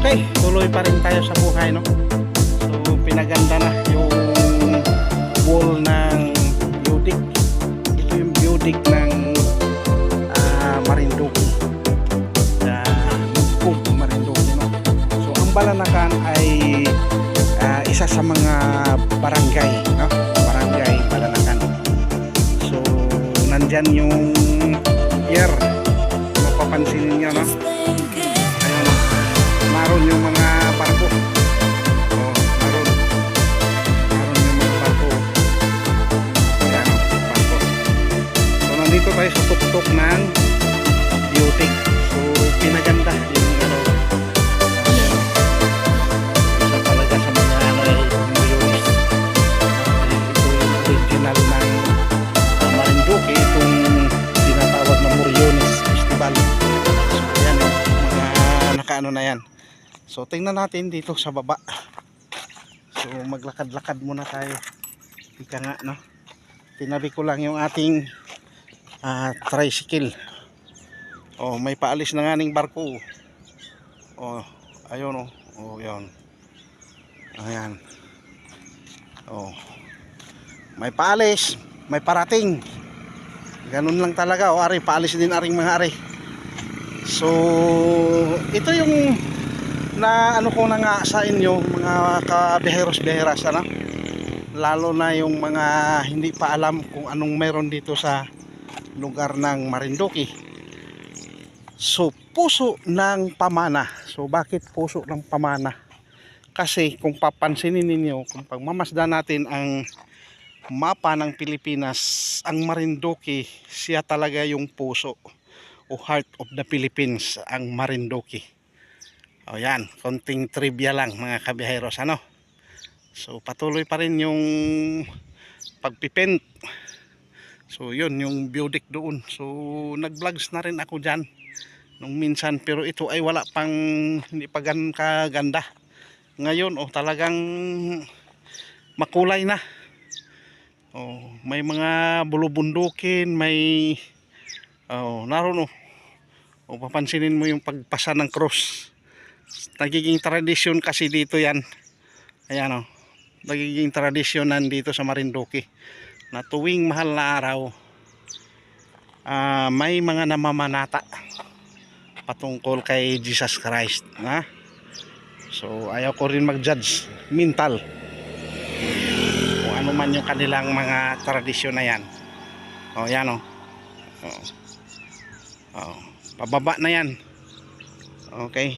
Okay, tuloy pa rin tayo sa buhay, no? So pinaganda na yung wall ng Budik. Ito yung Budik ng Marinduque, Marinduque, no? So ang Balanacan ay isa sa mga barangay, no? Barangay Balanacan. So nandyan yung pier, mapapansinin nyo, no? Ayun, naroon yung mga barko. Naroon yung mga barko. Ayan, barko. So nandito tayo sa tuktok ng Budik. So pinaganda yung isa talaga sa mga Muriones. Ito yung original ng Marinduque, itong tinatawag na Muriones Festival. So yan, mga nakaano na yan. So tingnan natin dito sa baba. So maglakad-lakad muna tayo. Ika nga, no? Tinabi ko lang yung ating tricycle. May paalis na nga ning barko. Ayun, yun. Ayan. May paalis, may parating. Ganun lang talaga. Ari, paalis din aring mga ari. So ito yung na ano ko na nga sa inyo, mga kabiheros-biheras, ano? Lalo na yung mga hindi pa alam kung anong meron dito sa lugar ng Marinduque. So puso ng pamana. So bakit puso ng pamana? Kasi kung papansinin ninyo, kung pagmamasdan natin ang mapa ng Pilipinas, ang Marinduque, siya talaga yung puso o heart of the Philippines, ang Marinduque. Yan, konting trivia lang mga kabiheros, ano? So patuloy pa rin yung pagpipent. So yun, yung Budik doon. So nag-vlogs na rin ako dyan nung minsan, pero ito ay wala pang, hindi pa gan kaganda. Ngayon talagang makulay na. May mga bulubundukin, may naroon, papansinin mo yung pagpasa ng cross. Nagiging tradisyon kasi dito yan. Ayan, nagiging tradisyon nandito sa Marinduque na tuwing mahal na araw may mga namamanata patungkol kay Jesus Christ, ha? So ayaw ko rin mag-judge mental kung ano man yung kanilang mga tradisyon na yan. Yan, pababa na yan. Okay.